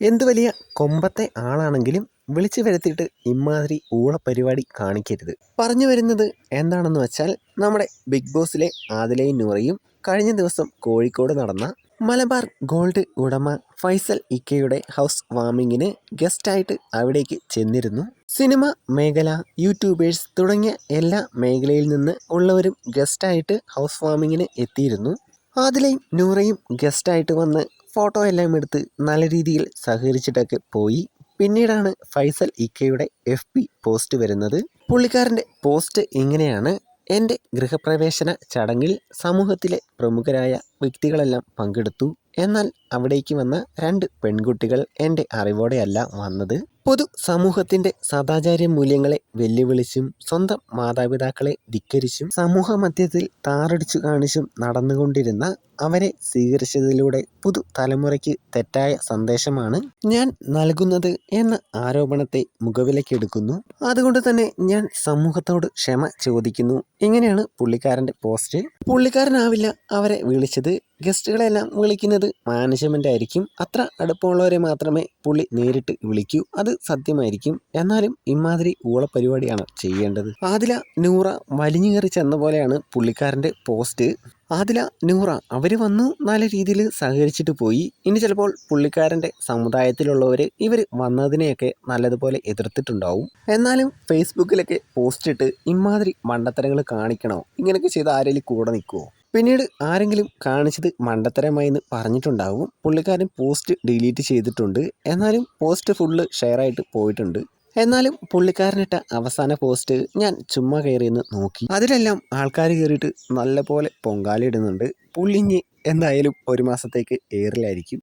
എന്ത് വലിയ കൊമ്പത്തെ ആളാണെങ്കിലും വിളിച്ചു വരുത്തിയിട്ട് ഇമ്മാതിരി ഊളപ്പരിപാടി കാണിക്കരുത്. പറഞ്ഞു വരുന്നത് എന്താണെന്ന് വെച്ചാൽ നമ്മുടെ ബിഗ് ബോസിലെ ആദിലയും നൂറയും കഴിഞ്ഞ ദിവസം കോഴിക്കോട് നടന്ന മലബാർ ഗോൾഡ് ഉടമ ഫൈസൽ ഇക്കയുടെ ഹൗസ് വാമിങ്ങിന് ഗസ്റ്റായിട്ട് അവിടേക്ക് ചെന്നിരുന്നു. സിനിമ മേഖല, യൂട്യൂബേഴ്സ് തുടങ്ങിയ എല്ലാ മേഖലയിൽ നിന്ന് ഉള്ളവരും ഗസ്റ്റായിട്ട് ഹൗസ് വാമിങ്ങിന് എത്തിയിരുന്നു. ആദിലയും നൂറയും ഗസ്റ്റായിട്ട് വന്ന് ഫോട്ടോ എല്ലാം എടുത്ത് നല്ല രീതിയിൽ സഹകരിച്ചിട്ടൊക്കെ പോയി. പിന്നീടാണ് ഫൈസൽ ഇക്കയുടെ FB പോസ്റ്റ് വരുന്നത്. പുള്ളിക്കാരൻ്റെ പോസ്റ്റ് ഇങ്ങനെയാണ്: എൻ്റെ ഗൃഹപ്രവേശന ചടങ്ങിൽ സമൂഹത്തിലെ പ്രമുഖരായ വ്യക്തികളെല്ലാം പങ്കെടുത്തു. എന്നാൽ അവിടേക്ക് വന്ന 2 പെൺകുട്ടികൾ എൻ്റെ അറിവോടെയല്ല വന്നത്. പൊതു സമൂഹത്തിൻ്റെ സദാചാര മൂല്യങ്ങളെ വെല്ലുവിളിച്ചും സ്വന്തം മാതാപിതാക്കളെ ധിക്കരിച്ചും സമൂഹ മധ്യത്തിൽ താറടിച്ചു കാണിച്ചും നടന്നുകൊണ്ടിരുന്ന അവരെ സ്വീകരിച്ചതിലൂടെ പുതു തലമുറയ്ക്ക് തെറ്റായ സന്ദേശമാണ് ഞാൻ നൽകുന്നത് എന്ന ആരോപണത്തെ മുഖവിലക്കെടുക്കുന്നു. അതുകൊണ്ട് തന്നെ ഞാൻ സമൂഹത്തോട് ക്ഷമ ചോദിക്കുന്നു. ഇങ്ങനെയാണ് പുള്ളിക്കാരൻ്റെ പോസ്റ്റ്. പുള്ളിക്കാരനാവില്ല അവരെ വിളിച്ചത്. ഗസ്റ്റുകളെല്ലാം വിളിക്കുന്നത് മാനേജ്മെൻ്റ് ആയിരിക്കും. അത്ര അടുപ്പമുള്ളവരെ മാത്രമേ പുള്ളി നേരിട്ട് വിളിക്കൂ. അത് സത്യമായിരിക്കും. എന്നാലും ഇമാതിരി ഊളപ്പരിപാടിയാണ് ചെയ്യേണ്ടത്. ആദില നൂറ വലിഞ്ഞു കയറി ചെന്ന പോലെയാണ് പുള്ളിക്കാരൻ്റെ പോസ്റ്റ്. ആദില നൂറ അവർ വന്നു, നല്ല രീതിയിൽ സഹകരിച്ചിട്ട് പോയി. ഇനി ചിലപ്പോൾ പുള്ളിക്കാരൻ്റെ സമുദായത്തിലുള്ളവർ ഇവർ വന്നതിനെയൊക്കെ നല്ലതുപോലെ എതിർത്തിട്ടുണ്ടാവും. എന്നാലും ഫേസ്ബുക്കിലൊക്കെ പോസ്റ്റ് ഇട്ട് ഇമാതിരി മണ്ടത്തരങ്ങൾ കാണിക്കണോ? ഇങ്ങനെയൊക്കെ ചെയ്ത് ആരെങ്കിലും കൂടെ നിൽക്കുമോ? പിന്നീട് ആരെങ്കിലും കാണിച്ചത് മണ്ടത്തരമായി എന്ന് പറഞ്ഞിട്ടുണ്ടാവും. പുള്ളിക്കാരൻ പോസ്റ്റ് ഡിലീറ്റ് ചെയ്തിട്ടുണ്ട്. എന്നാലും പോസ്റ്റ് ഫുള്ള് ഷെയറായിട്ട് പോയിട്ടുണ്ട്. എന്നാലും പുള്ളിക്കാരനിട്ട അവസാന പോസ്റ്റ് ഞാൻ ചുമ്മാ കയറിയെന്ന് നോക്കി. അതിലെല്ലാം ആൾക്കാർ കയറിയിട്ട് നല്ലപോലെ പൊങ്കാലിടുന്നുണ്ട്. പുള്ളിഞ്ഞ് എന്തായാലും 1 മാസത്തേക്ക് എയറിലായിരിക്കും.